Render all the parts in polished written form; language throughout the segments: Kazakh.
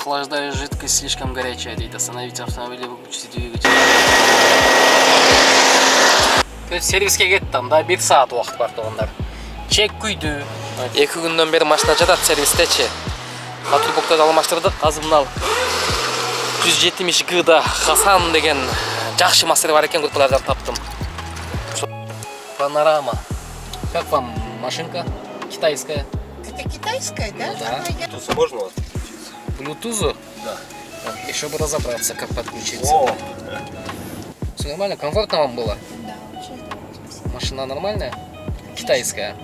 Охлаждаю жидкость слишком горячая, дейді. Остановить автомобиль, выключить двигатель. Сервиске кеттім, да 1 саат уақыт бар туғандар. Чек күйді. 2 күнден бері машина жатат сервистечи. Патрубоктарды алмаштырдық. Азыр мынау 170 G-да Хасан деген жақсы мастер бар екен, группалардан таптым. Панорама. Как вам машинка? Китайская. Это китайская, да? Да. Bluetooth можно у вас? Bluetooth? Да. Еще бы разобраться, как подключиться. О! Все нормально? Комфортно вам было? Да, очень. Машина нормальная? Китайская.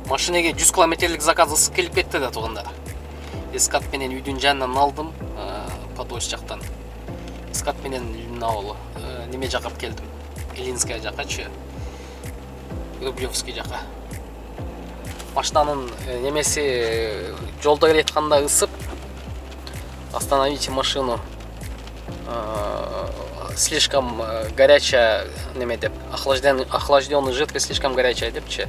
Машинеге 100 километрлік заказ келіп кетті да туғандар. Эскат менен үйдің жанынан алдым, Подольск жақтан. Эскат менен үйдің ауылы. Неме жақап келдім. Илинская жаққа чы. Рублевский жаққа. Машинаның немесе жолда келетканда ысып, остановите машину. Слишком горячая, неме деп, охлажденный жидкость слишком горячая деп чы.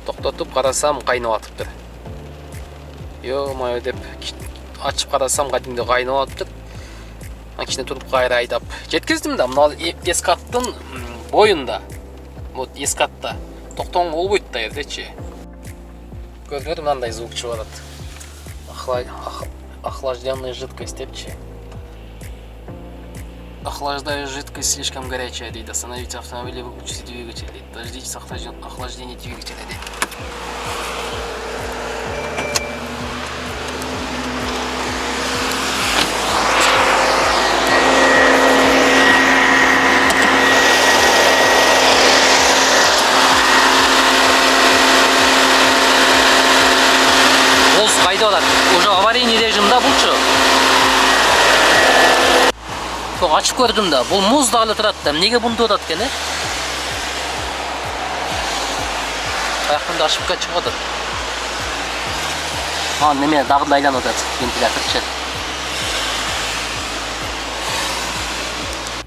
Тоқтатып қарасам қайнап атыптыр. Ё-моё деп ашып қарасам кәдімгідей қайнап атыптыр. Кішкене тұрып қайра айдап жеткіздім да, мына эскаттың бойында. Вот эскатта тоқтауға болбойт да ердечи. Көрдіңдер, мынандай звук шығарат. Охлажденная жидкость депчи. Охлаждаю жидкость слишком горячая, дейді. Остановите автомобиль и выключите двигатель, дейді. Дождитесь охлаждения двигателя, дейді. Воз қайда олар? Уже аварийный режимда бұлчы. Açıp gördüm da, bu muz dağılı tırattım. Nege bunu da atken, ayakında açıp kaçıp odur. Ha, neme dağılı aylan odur, ventilatörçe.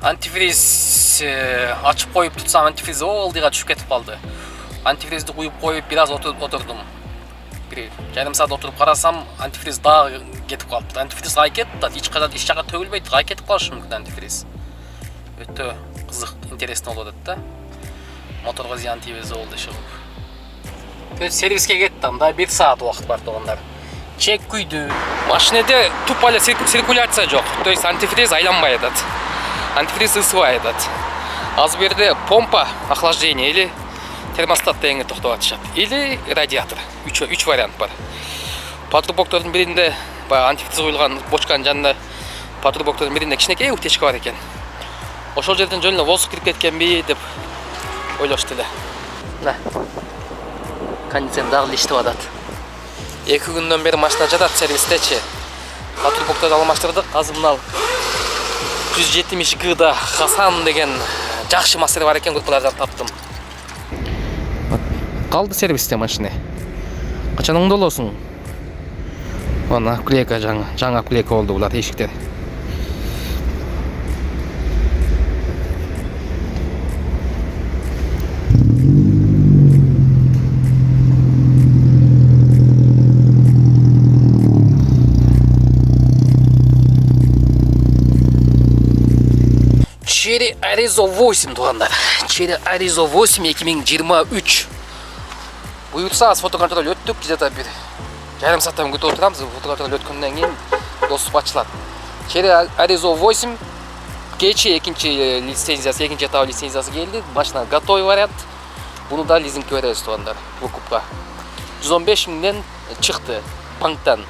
Antifriz açıp koyup tutsam antifrizi oldiga düşüp ketip kaldı. Antifrizi koyup biraz oturdum. Yarım saat oturup qarasam antifriz daha ketip kaldı. Antifriz qay ketdi da, hiç jaqa tөгülбейт, qay ketip qalishi mumkin antifriz. Өтө қызық, интересно болот да. Моторға зиян тийбесе болду шығып. Сервиске кеттім, да 1 саат уақыт бар туғандар. Чек күйді. Машинеде туп эле циркуляция жоқ. То есть антифриз айланбай атат. Антифриз ысыбай атат. Азыр берде помпа охлаждения или термостат дегенге токтоп атышат. Или радиатор. 3 вариант бар. Патрубоктордун биринде антифриз коюлган бочканын жанында патрубоктордун биринде кичинекей утечка бар экен. Ошол жерден жөн эле воздух кирип кеткенби деп ойлошту эле. Мына кондиционер дагы иштеп атат. 2 күндөн бери машина жатат сервистечи. Патрубокторду алмаштырдык. Азыр мына 170 G-да Хасан деген жакшы мастер бар экен, группалардан таптым. Калды сервисте машина. Качан оңдолосуң? Мына клейка жаңа клейка болду булар эшиктер. Chery Arizo 8 туғандар. Chery Arizo 8 2023. Бұйырса фотоконтроль өттік, где-то бір жарым сағаттан күтіп отырамыз. Фотоконтроль өткеннен кейін доступ ачылат. Chery Arizo 8 кече экинчи лицензиясы, экинчи этап лицензиясы келди. Машина готовый вариант. Буну да лизингке беребиз туғандар. Выкупка 115 миңден чыкты банктан.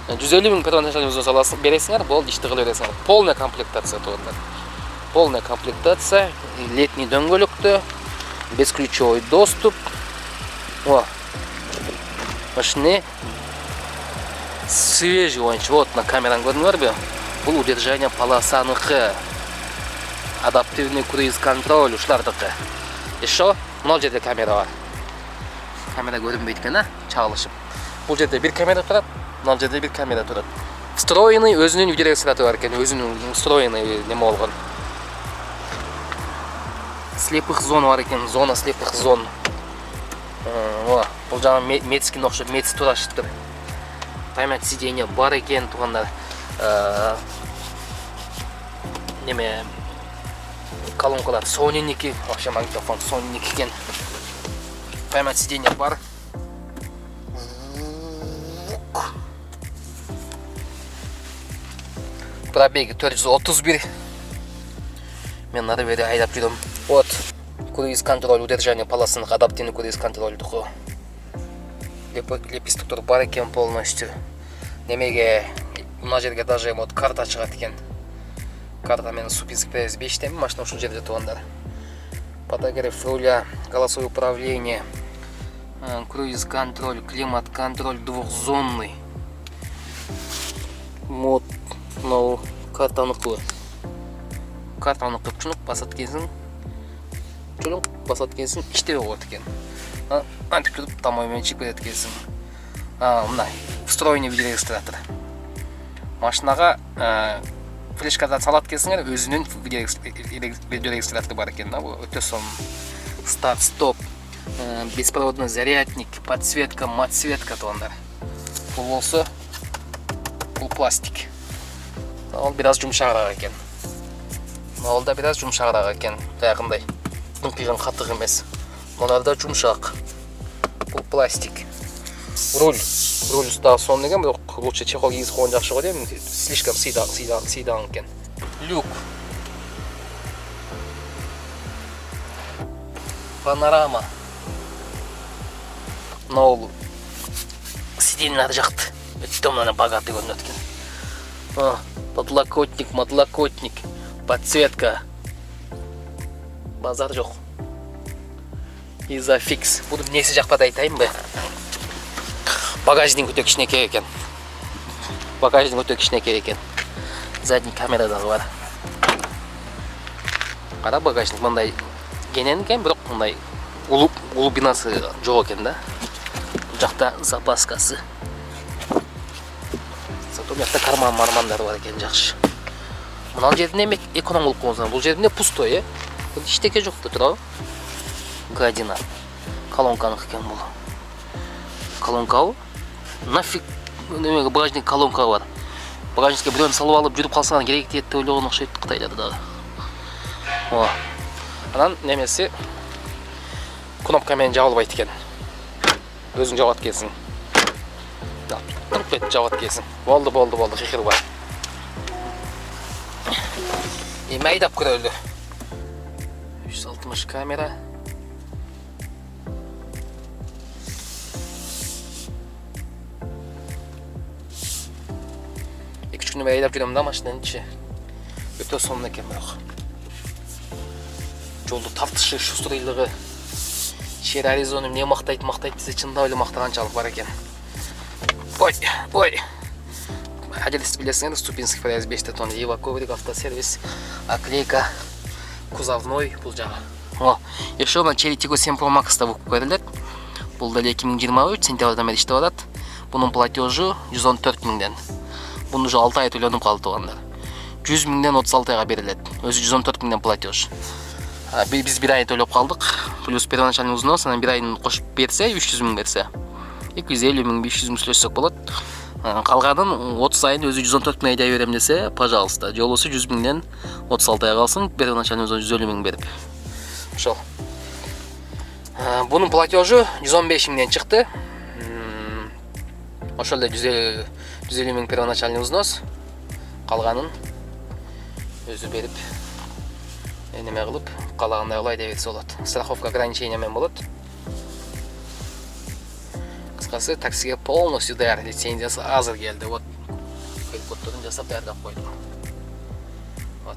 150 миң первоначальный взнос бересиңер, болду, ишти кыла бересиңер. Полная комплектация туғандар. Полная комплектация, летний дөңгөлөктө, бесключевой доступ. О, машина свежий ойынчы. Вот на камераны көрдүңөрбү? Бул удержание полосаныкы. Адаптивный круиз контроль ушулардыкы. Еще мына жерде камера бар. Камера көрүнбөйт экен, чагылышып. Бул жерде бир камера турат, мына жерде бир камера турат. Встроенный өзүнүн видеорегистратору бар экен, өзүнүн встроенный неме болгон. Слепых зон бар экен, зона слепых зон. Бул Бұл жаңа метскин окшоп, метс туура ашып тұр. Память сиденье бар екен туғандар. Неме колонкалар Sony-ники, вообще магнитофон Sony-ники екен. Память сиденье бар. Пробеги 431. Мен надо бери айдап жүрөм. Вот. Круиз контроль, удержание полосының адаптивный круиз контрольдугу. Лепестуктар бар екен полностью. Немеге мына жерге даже вот карта чыгат екен. Карта менен Супинский пресс 5-теми машина ушул жерде тугандар. Подогрев руля, голосовое управление, круиз контроль, климат контроль двухзонный. Вот, мынау картаныкы. Картаныкы чунук басат кезин. Чунук басат кезин иштебей коет экен. Антип туруп тамоймен чыгып кетет экенсиң. Мындай встроенный видеорегистратор. Машинага флешкадан салат экенсиңер, өзүнүн видеорегистратору бар экен да. Бул өтө сонун. Старт, стоп, беспроводной зарядник, подсветка, матсветка тугандар. Бул болсо бул пластик. Ал бираз жумшагыраак экен. Ал да бираз жумшагыраак экен. Тагындай. Кыйган катык эмес. Мынар да жумшак. Бул пластик. Руль да сонун экен, бирок лучше чехол кийгизип койгон жакшы го дейм. Слишком сыйдан экен. Люк. Панорама. Мынау сиденье ар жакты. Өтө мына богатый көрүнөт экен. Подлокотник, подсветка. Базар жок. Изофикс. Бунун эмнеси жакпады айтайынбы? Багажник өтө кичинекей экен. Задний камера дагы бар. Кара багажник мындай кенен экен, бирок мындай глубинасы жок экен да. Бул жакта запаскасы. Зато мыякта карман-мармандары бар экен, жакшы. Мына жерде эме эконом болуп койгонсуң. Бул жерде пустой, Бул эчтеке жок да турабы? Гадина. Колонканыкы экен бул. Колонкабы? Нафиг немеге багажник колонка бар. Багажникке бирөөнү салып алып жүрүп калсаң керек дейт деп ойлогон окшойт Кытайларда дагы. Анан немеси кнопка менен жабылбайт экен. Өзүң жабат экенсиң. Туруп жабат экенсиң. Болду, хихир бар. Эми айдап көрөлү. 360 камера. Күнү айдап жүрөм да машинанын ичи. Өтө сонун экен бирок. Жолду тартышы, шустрыйлыгы. Шер Аризона эмне мактайт десе чындап эле мактаганчалык бар экен. Ой. Адрест билесиңер, Ступинский пресс 5 тонн, Ева коврик, автосервис, оклейка, кузовной бул жагы. Еще мына Cherry Tiggo 7 Pro Max да букуп берилет. Бул да 2023 сентябрдан бери иштеп атат. Бунун платежу 114 миңден. Bunu уже 6 ай төлөнүп калды тугандар. 100 миңден 36 айга берилет. Өзү 114 миңден платеж. Биз 1 ай төлөп калдык. Плюс первоначальный взнос, анан 1 айын кошуп берсе, 300 миң берсе. 250 миң, 500 миң төлөсөк болот. Калганын 30 айын өзү 114 миң айдай берем десе, пожалуйста. Же болбосо 100 миңден 36 айга алсын, первоначальный взнос 150 миң берип. Ошол. Бунун платежу 115 миңден чыкты. Ошол эле 150 миң первоначальный взнос. Калганын өзү берип, неме кылып, калагандай кылып айдай берсе болот. Страховка ограничения менен болот. Кыскасы таксиге полностью даяр, лицензиясы азыр келди. Вот. Коддорун жасап даярдап койдум. Вот.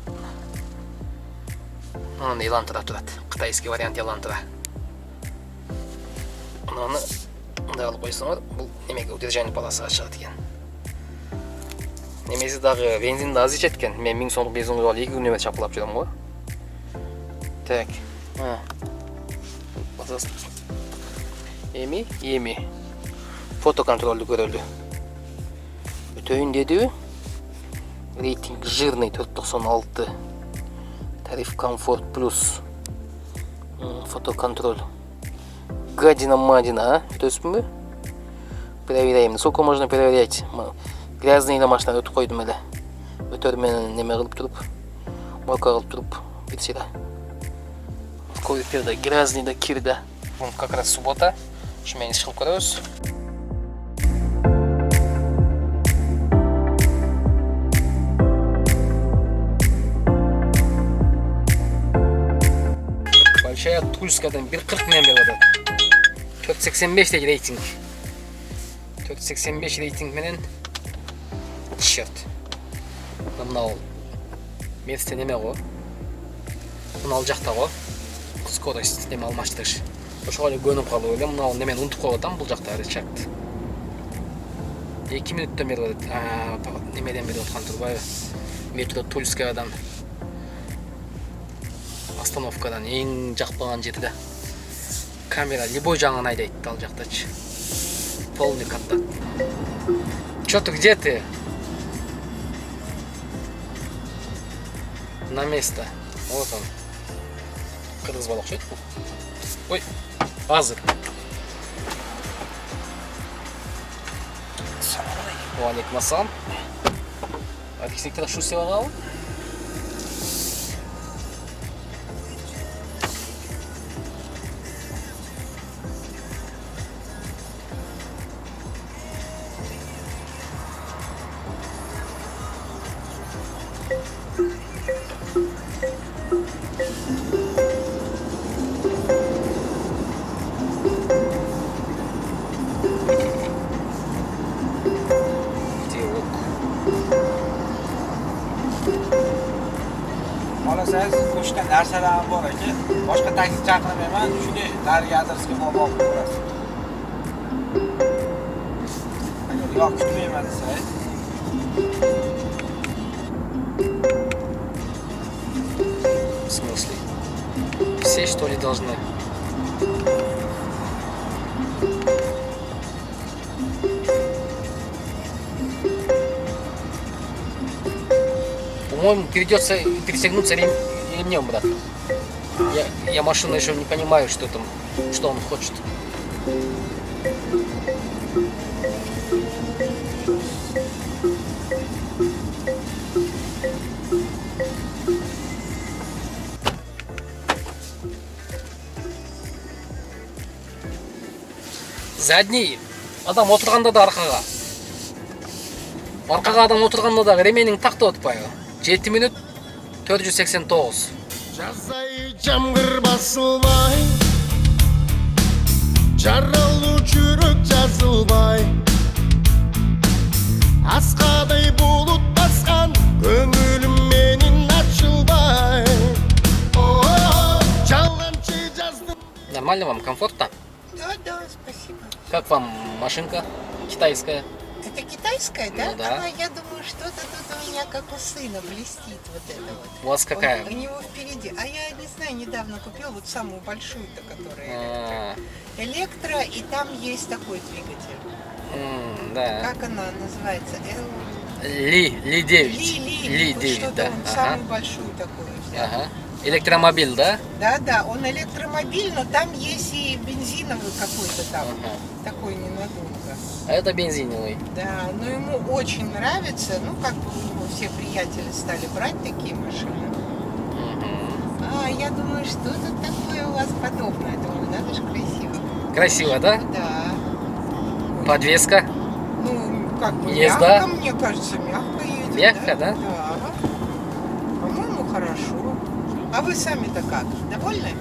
Мына Элантра турат. Кытайский вариант Элантра. Мынаны мындай алып койсоңор, бул немеге удержание полосага чыгат экен. Немеси дагы бензин да аз ичет экен. Мен 1000 сомдук бензин куюп алып 2 күнүмө чапкылап жүрөм го. Так. Эми. Фото контролду көрөлү. Өтөйүн деди. Рейтинг жирный 496. Тариф комфорт плюс. Фото контроль. Гадина-мадина, а? Өтөсүппүнбү? Проверяем. Сколько можно проверять? Грязный эле машина өтүп койдум эле. Өтөр менен неме кылып туруп, мойка кылып туруп, битсира. Көлүктөр да грязный да, кир да. Бүгүн как раз суббота. Ушу менен иш кылып көрөбүз. Большая Тульскадан 1.40 менен берип атат. 4.85 деди рейтинг. 4.85 рейтинг менен черт. Мынау Мерсте неме го? Мына ал жакта го. Скорость неме алмаштырыш. Ошого эле көнүп калып элем. Мына немени унутуп коюп атам бул жакта рычагты. 2 мүнөттөн берип атат. Немеден берип аткан турбайбы? Метро Тульскадан. Остановкадан эң жакпаган жери да. Камера любой жагын айдайт ал жактачы. Полный контакт. Чё ты, где ты? На место. Вот он. Кыргыз бала окшойт бул. Ой, азыр. Алейкум ассалам. Архитектор шу сыйлагабы? Xohlasangiz qo'shgan narsalarim bor aka. Boshqa taksi chaqirmayman, shuni nariga adresga olib borasiz. Agar yo'q kutmayman desangiz. В смысле? Все что ли должны? По-моему, придется перестегнуться ремнем, брат. Я машину еще не понимаю, что там, что он хочет. Задний. Адам отырғанда да арқаға. Арқаға адам отырғанда да ременің тақты отпайы. 7 минут 489. Жазай жамғыр басылмай, жаралу жүрек жазылбай, асқадай бұлыт басқан көңілім менің ашылбай. Жалғаншы жаздым. Нормально вам? Комфортно? Да, спасибо. Как вам машинка китайская? Это китайская, да? Ну да. Я думаю, что-то тут у меня как у сына блестит вот это вот. У вас какая? У него впереди. А я не знаю, недавно купил вот самую большую-то, которая электро, и там есть такой двигатель. Да. Как она называется? Ли 9. Ли 9, да. что-то он самую большую такую взял. Ага. Электромобиль, да? Да, он электромобиль, но там есть и бензиновый какой-то там, такой ненадолго. А это бензиновый. Да, но ему очень нравится, ну как бы у него все приятели стали брать такие машины. А я думаю, что тут такое у вас подобное, думаю, надо же красиво. Красиво, да? Да. Подвеска? Ну, как бы Езда? мягко, мне кажется, мягко едет. Мягко, да? Да. По-моему, хорошо. А вы сами-то как? Довольны?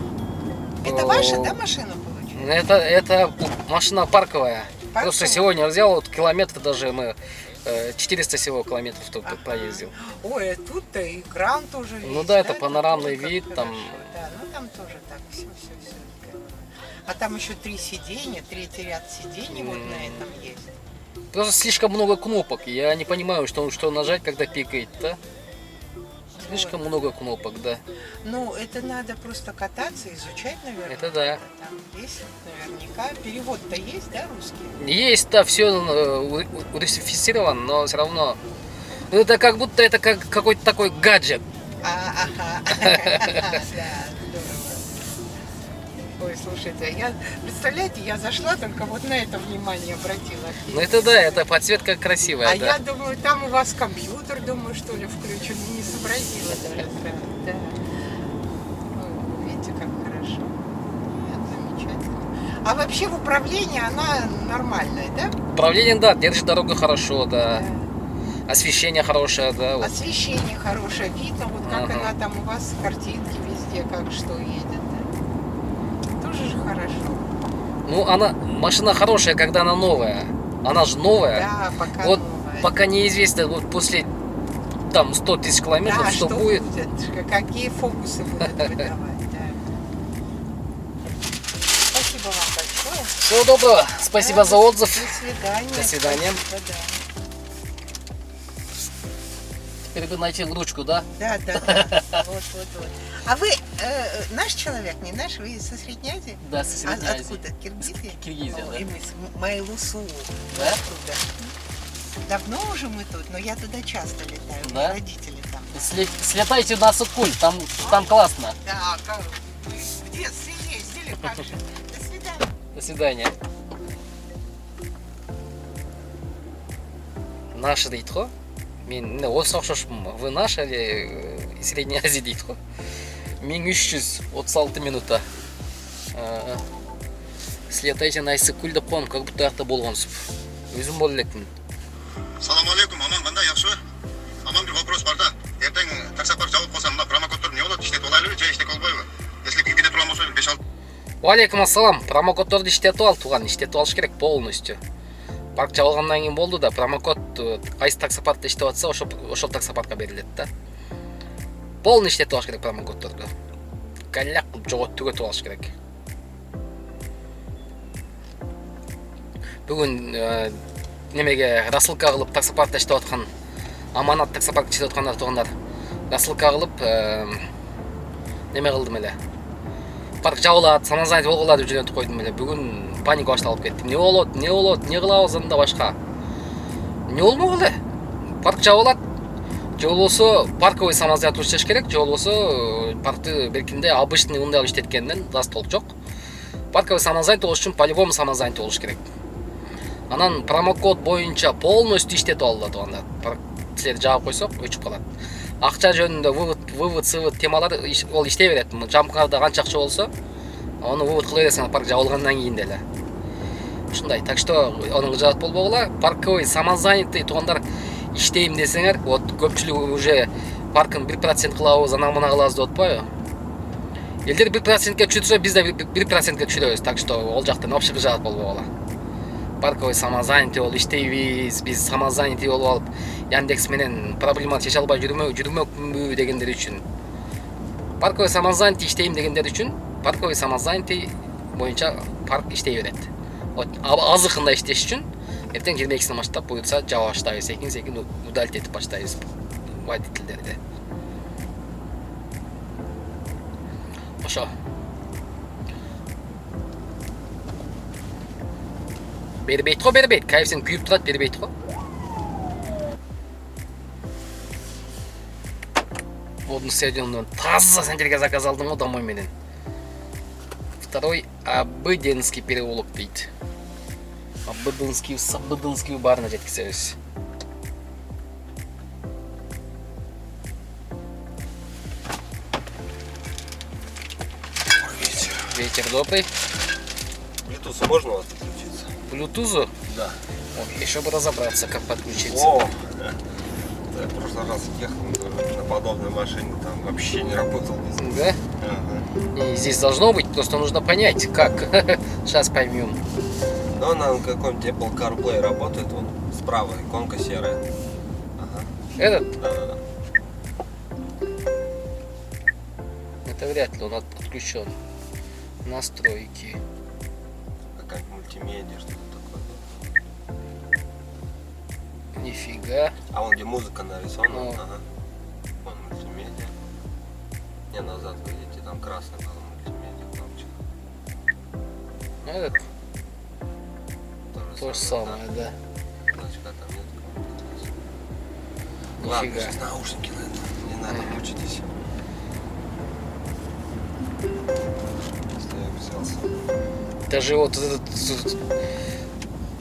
Это ваша, да, машина получилась? Это машина парковая. Парковая? Просто сегодня взял вот километр, даже мы 400 всего километров только поездил. Ой, а тут-то экран тоже есть. Ну да, это Тут панорамный тоже вид, как там. хорошо. Да, ну там тоже так, все. А там еще 3 сиденья, третий ряд сидений вот на этом есть. Просто слишком много кнопок. Я не понимаю, что нажать, когда пикает, да? Слишком много кнопок, да. Ну, это надо просто кататься, изучать, наверное. Это да. Там есть наверняка. Перевод-то есть, да, русский? Есть, да, все урусифицировано, но все равно. Это как будто это как какой-то такой гаджет. Ага. Да, здорово. Ой, слушайте, я, представляете, я зашла, только вот на это внимание обратила. Ну это да, это подсветка красивая, А да. я думаю, там у вас компьютер, думаю, что ли, включен. Не сообразила даже сразу. Да. Ой, видите, как хорошо. Нет, замечательно. А вообще в управлении она нормальная, да? Управление, да, держит дорогу хорошо, да. Освещение хорошее, да. Вот. Освещение хорошее, видно, вот как Ага. она там у вас, картинки везде, как что едет. Да. Тоже же хорошо. Ну, машина хорошая, когда она новая. Она же новая. Да, пока Вот новая. пока неизвестно, вот после там 100 тысяч километров, Да, что будет. какие фокусы будут выдавать, да. Спасибо вам большое. Всего доброго. Спасибо Да, за отзыв. До свидания. До свидания. Спасибо, да. Теперь бы найти ручку, да? Да. Вот. А вы наш человек, не наш? Вы со Средней Азии? Да, со Средней Азии. Откуда? Киргизия? Киргизия, да. Ой, мы с Майлусу. Да? Оттуда. Давно уже мы тут, но я туда часто летаю. У меня Да? родители там. Слетайте на Суккуль, там классно. Да, вы в детстве ездили, как же. До свидания. До свидания. Наш дейді ғой. Мен осы ұқсашпын. Вы наш әлі Средняя Азия дейді ғой. Мен 336 минута. Слетайте на Иссык-Куль деп қойын, как будто жақта болғансып. Өзім бол элекпін. Салам алейкум, аман қандай жақсы? Аман бір вопрос бар да. Ертең таксопарк жауып қалсам, мына промокодтар не болады? Іштетіп алайлы, же іштетіп албайбы? Если үйде тұрған болса 5-6. Уалейкум ассалам. Промокодтарды іштетіп ал, туған, іштетіп алыш керек полностью. Парк жабылғаннан кейін болды да, промокод қайсы таксопаркта іштеп атса, ошол таксопаркка берилет да. Полный іштетіп алыш керек промокодтарды. Калляк қылып түгетіп алыш керек. Бүгін немеге рассылка қылып таксопаркта іштеп атқан, аманат таксопаркта іштеп атқандар туғандар. Рассылка қылып неме қылдым әле. Парк жабылады, самозанят болғылады деп жөнелтіп қойдым әле. Бүгін паника башталып кеттім. Не болады, не қыламыз анда башқа. Не болмағылы? Парк жабылады. Же болбосо парковый самозанят иштеш керек, же болбосо паркты беркинде обычный ундай иштеткенден рас толк жок. Парковый самозанят болуш үчүн по-любому самозанят болуш керек. Анан промокод боюнча полностью иштетип алынат анда. Парк силерди жаап койсок өчүп калат. Акча жөнүндө вывод темалар ол иштей берет. Жамкарда канча акча болсо, аны вывод кыла бересиң парк жабылгандан кийин деле. Ушундай. Так что анын жаат болбогула. Парковый самозанятый туугандар иштейм десеңер, вот көпчүлүк уже паркын 1% кылабыз, ана мына кылабыз деп атпайбы? Элдер 1%ке түшүрсө, биз да 1%ке түшүрөбүз. Так что ол жактан вообще жаат болбогула. Парковый самозанятый болуп иштейбиз, биз самозанятый болуп алып, Яндекс менен проблеманы чече албай жүрмөкмү дегендер үчүн. Парковый самозанятый иштейм дегендер үчүн, парковый самозанятый боюнча парк иштей берет. Вот азыкында иштеш үчүн эртең 22-синен баштап буйрса жаба баштайбыз, секин удалить этип баштайбыз водительдерди. Ошо. Бербейт го, бербейт. Кайфсен күйүп турат, бербейт го. Водный стадиондан таза сендерге заказ алдым го домой менен. Второй Обыденский переулок дейт. Обыденский баарына жеткизебиз. Ветер добрый. Bluetooth можно у вас подключиться? Bluetooth? Да. Ой, еще бы разобраться, как подключиться. О! Я в прошлый раз ехал на подобной машине, там вообще не работал. Да? Ага. И здесь должно быть, просто нужно понять, как. Сейчас поймем. Но на каком-нибудь Apple CarPlay работает, вот справа иконка серая. Ага. Этот? Да. Это вряд ли он отключен. Настройки. Какая-нибудь мультимедиа, что-то такое. Нифига. А вон где музыка нарисована. Ну. Ага. Вон мультимедиа. Не, назад видите, там красный был мультимедиа, кнопочка. Этот то же самое, да. Значка там нет. Ладно, Нифига. сейчас наушники на это. Не надо, включитесь. Ставим взялся. Даже вот этот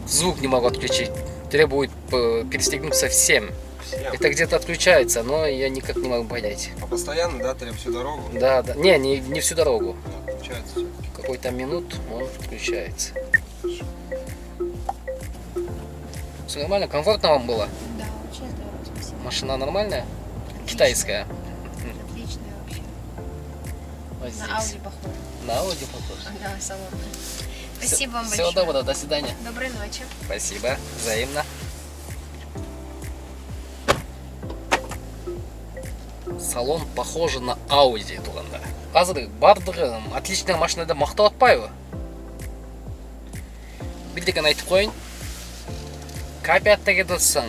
звук не могу отключить. Требует перестегнуться всем. Всем. Это где-то отключается, но я никак не могу понять. А постоянно, да, трем всю дорогу? Да. Не всю дорогу. Отключается все-таки. Какой-то минут он включается. Все нормально? Комфортно вам было? Да, очень здорово, спасибо. Машина нормальная? Китайская? Отличная вообще. Вот здесь. На Ауди похоже. На Ауди похож. Да, салон. Спасибо вам Всего большое. доброго, до свидания. Доброй ночи. Спасибо, взаимно. Салон похож на Ауди турында. Қазір бардығы отличная машинада мақтап атпайбы? Bir деген айтып қойын. К5-та кетіп жатсаң,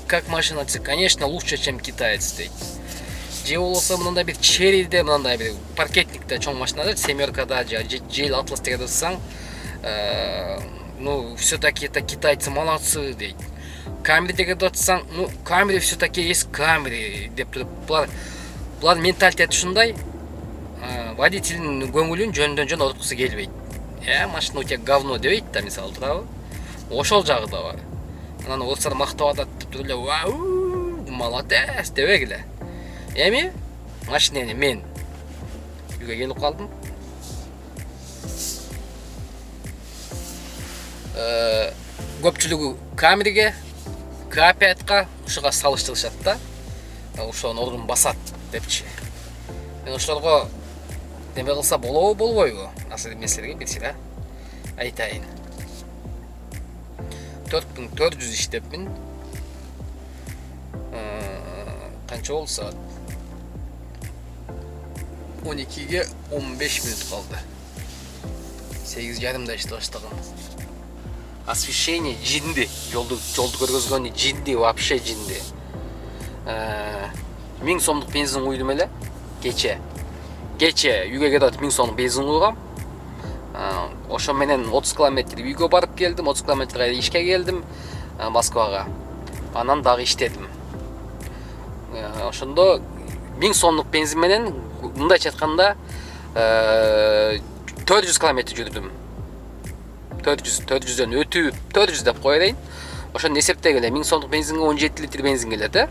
как машина десе, конечно, лучше, чем китаец дейді. Же болса мынандай бір черриде, мынандай бір паркетникте чоң машинада, семеркада, жел атлас кетіп жатсаң, ну, все-таки это китайцы молодцы дейді. Камереде кетіп жатсаң, ну, камере все-таки есть камере деп тұрып, бұлар менталитеті ушундай, водительдің көңілін жөндөн ортқысы келбейді. Машина у тебя говно дебейді да, мисалы турабы. Ошол жагы да бар. Анан орыстар мактап атат деп туруп эле, вау, молодец дебегиле. Эми машинени мен үйгө келип калдым. Көпчүлүгү камереге, К5-ка ушуга салыштырышат да. Ошонун ордун басат депчи. Мен ошолорго неме кылса болобу болбойбу? Асыл эместерге бир сыйра айтайын. 4400 иштепмин. Канча болсо 12ге 15 минут калды. 8:30да иштеп баштагам. Освещение жинди, жолду көргөзгөнү жинди, вообще жинди. 1000 сомдук бензин куйдум эле кече үйгө кетип 1000 сомдук бензин куйгам. Ошо менен 30 км үйгө барып келдим, 30 км ишке келдим, Москвага. Анан дагы иштедим. Ошондо 1000 сомдук бензин менен мындайча айтканда 400 км жүрдүм. 400дөн өтүп 400 деп коелейин. Ошону эсептегиле, 1000 сомдук бензинге 17 литр бензин келет,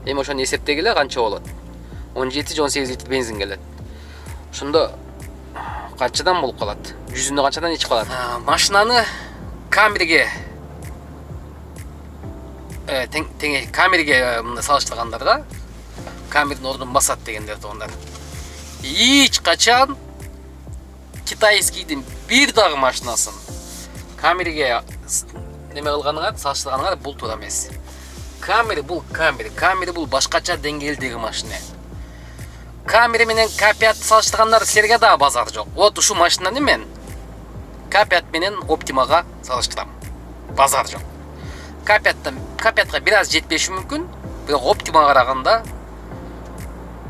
Эми ошону эсептегиле канча болот? 17-18 литр бензин келет. Ошондо канчадан болуп калат? Жүзүндө канчадан ичип калат? Машинаны камереге камереге салыштыргандарга камердин ордун басат дегендер тугундар. Эч качан китайскийдин бир дагы машинасын камереге неме кылганга, салыштырганга бул туура эмес. Камера бул башкача деңгээлдеги машина. Камера менен К5 салыштыргандар силерге да базар жок. Вот ушу машинаны мен К5 менен Оптимага салыштырам. Базар жок. К5га бир аз жетпеши мүмкүн, бирок Оптимага караганда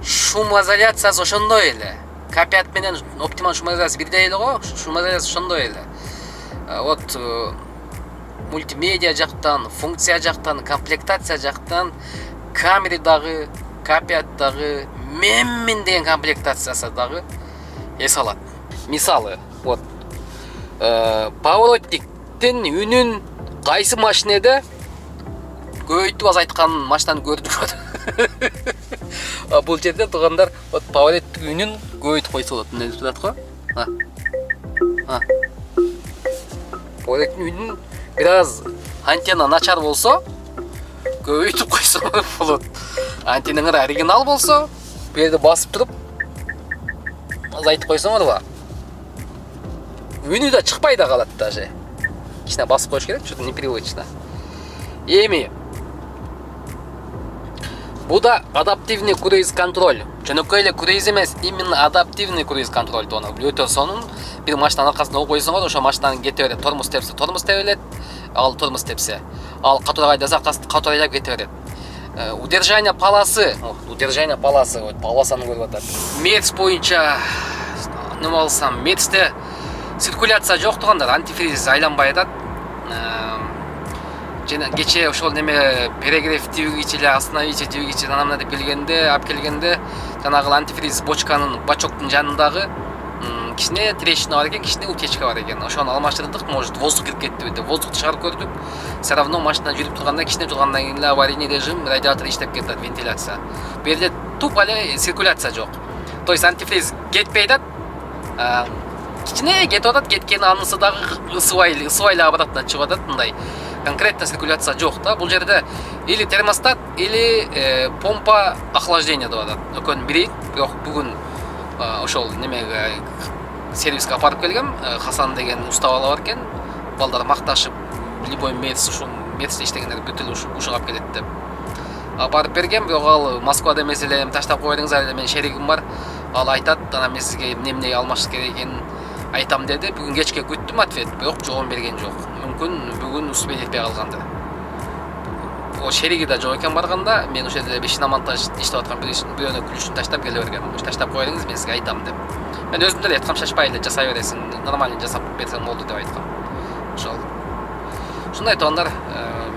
шум изоляциясы ошондой эле. К5 менен Оптима шум изоляциясы бирдей эле го, шум изоляциясы ошондой эле. Вот мультимедиа жактан, функция жактан, комплектация жактан камера дагы, К5 дагы, менмин деген комплектациясы дагы эс алат. Мисалы, вот поворотниктин үнүн кайсы машинеде көбөйтүп азайткан машинаны көрдүк. Бул жерде тургандар вот поворотниктин үнүн көбөйтүп койсо болот. Эмне деп турат го? Поворотниктин үнүн бир аз антенна начар болсо көбөйтүп койсо болот. Антеннаңар оригинал болсо, бу жерде басып туруп азайтып койсоңор, үнү да чыкпай да калат даже. Кичине басып коюш керек, что-то непривычно. Эми бу да адаптивный круиз контроль. Жөнөкөй эле круиз эмес, именно адаптивный круиз контроль тону. Өтө сонун бир машинанын аркасына койсоңор, ошо машинанын кете берет. Тормоз тепсе, тормоз тебелет. Ал тормоз тепсе, ал катуураак айдаса, катуураак айдап кете берет. Удержание полосы, вот полосаны көрүп атат. Мерц боюнча неме алсам, Мерцте циркуляция жок тургандар, антифриз айланбай атат. Жана кече ошол неме перегрев двигатель, остановитель двигатель анамна деп келгенде, алып келгенде жанагы антифриз бочканын, бачоктун жанындагы кичине трещина бар экен, кичине утечка бар экен. Ошону алмаштырдык, может воздух кирип кетти деп. Воздухту чыгарып көрдүк. Все равно машина жүрүп турганда, кичине тургандан кийин эле аварийный режим, радиатор иштеп кетет, вентиляция. Бу жерде тупо эле циркуляция жок. То есть антифриз кетпей атат. Кичине кетип атат, кеткен анысы дагы ысыбай эле обратно чыгып атат, мындай. Конкретно циркуляция жок да. Бул жерде или термостат, или помпа охлаждения деп атат. Экөөнүн бири, бирок бүгүн ошол немеге сервиске апарып келгем. Хасан деген уста бала бар экен. Балдар макташып, любой месяц ушу месяцте иштегендер бүтүн ушуга алып келет деп. Апарып бергем, бирок ал Москвада эмес эле таштап коюңуздар эле, менин шеригим бар. Ал айтат, ана мен сизге эмне алмаш керек экенин айтам деди. Бүгүн кечке күттүм ответ, бирок жооп берген жок. Мүмкүн бүгүн успеть этпей калганды. О шериги да жок экен барганда, мен ошол жерде шиномонтаж иштеп аткан бирөөнө күлүшүн таштап келе бергем. Таштап коюңуз, мен сизге айтам деп. Мен өзүм деле айткам, шашпай эле жасай бересиң, нормально жасап берсең болду деп айткам. Ошол. Ушундай туугандар,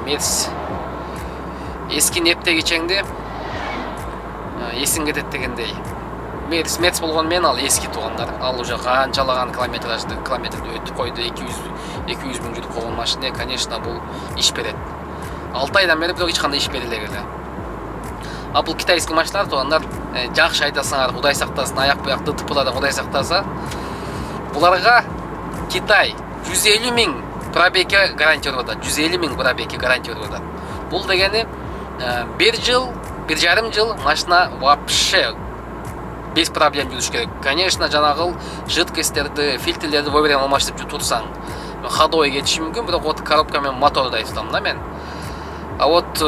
Мерс эски нептегичеңди эсиң кетет дегендей. Мерс болгон мен ал эски туугандар. Ал уже канчалаган километрди өтүп койду, 200 миң жүрүп койгон машина, конечно, бул иш берет. 6 айдан бери бирок эч кандай иш бере эле. А бул китайский машиналар туугандар, жакшы айтасыңар, Кудай сактасын, аяк буякты тыпылада Кудай сактаса, буларга Китай 150 миң пробегге гарантия берип атат. 150 миң пробегге гарантия берип атат. Бул дегени 1 жыл, 1,5 жыл машина вообще без проблем жүрүш керек. Конечно, жанагыл жидкосттерди, фильтрлерди вовремя алмаштырып турсаң, ходовой кетиши мүмкүн, бирок вот коробка менен моторду айтам да мен. А вот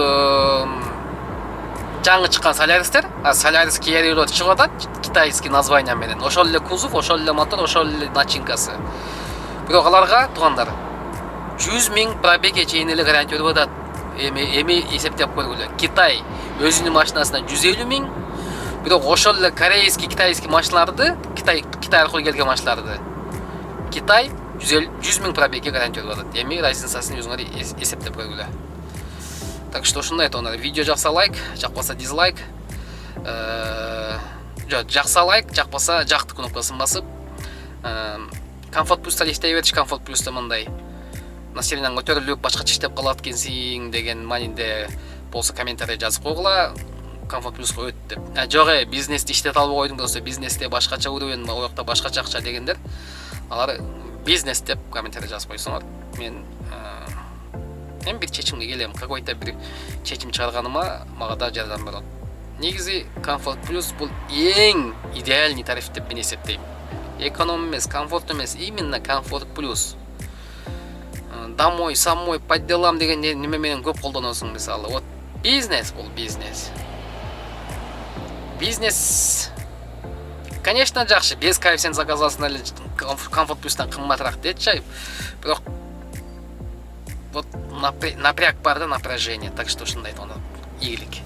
жаңы чыккан Солярistер, Солярис Kia чыгып атат, китайский название менен. Ошол эле кузов, ошол эле мотор, ошол эле начинкасы. Бирок аларга туугандар 100 миң пробегге чейин эле гарантия берип атат. Эми эсептеп көргүлө. Китай өзүнүн машинасына 150 миң, бирок ошол эле корейский, китайский машиналарды, Китай аркылуу келген машиналарды Китай 100 миң пробегге гарантия берип атат. Эми разницасын өзүңөр эсептеп көргүлө. Так что ушундай туугандар, видео жакса лайк, жакпаса дизлайк. Жакса лайк, жакпаса жакты кнопкасын басып, Комфорт плюста иштей бериш, Комфорт плюста мындай настроениең көтөрүлүп, башкача иштеп калат экенсиң деген мааниде болсо комментарий жазып койгула. Комфорт плюска өт деп. Жок, бизнести иштете албай койдуң болсо, бизнесте башкача үрүн, ал жакта башкача акча дегендер, алар бизнес деп комментарий жазып койсоңор, мен бир чечимге келем. Какой-то бир чечим чыгарганыма мага да жардам берет. Негизи Комфорт плюс бул эң идеальный тариф деп мен эсептейм. Эконом эмес, комфорт эмес, именно Комфорт плюс. Домой, самой, по делам деген неме менен көп колдоносуң, мисалы. Вот бизнес бул бизнес. Бизнес, конечно, жакшы, без коэффициент заказасын эле Комфорт плюстан кымбатыраак дечи, бирок вот напряг бар да, напряжение. Так что ушундай туугандар, ийгилик.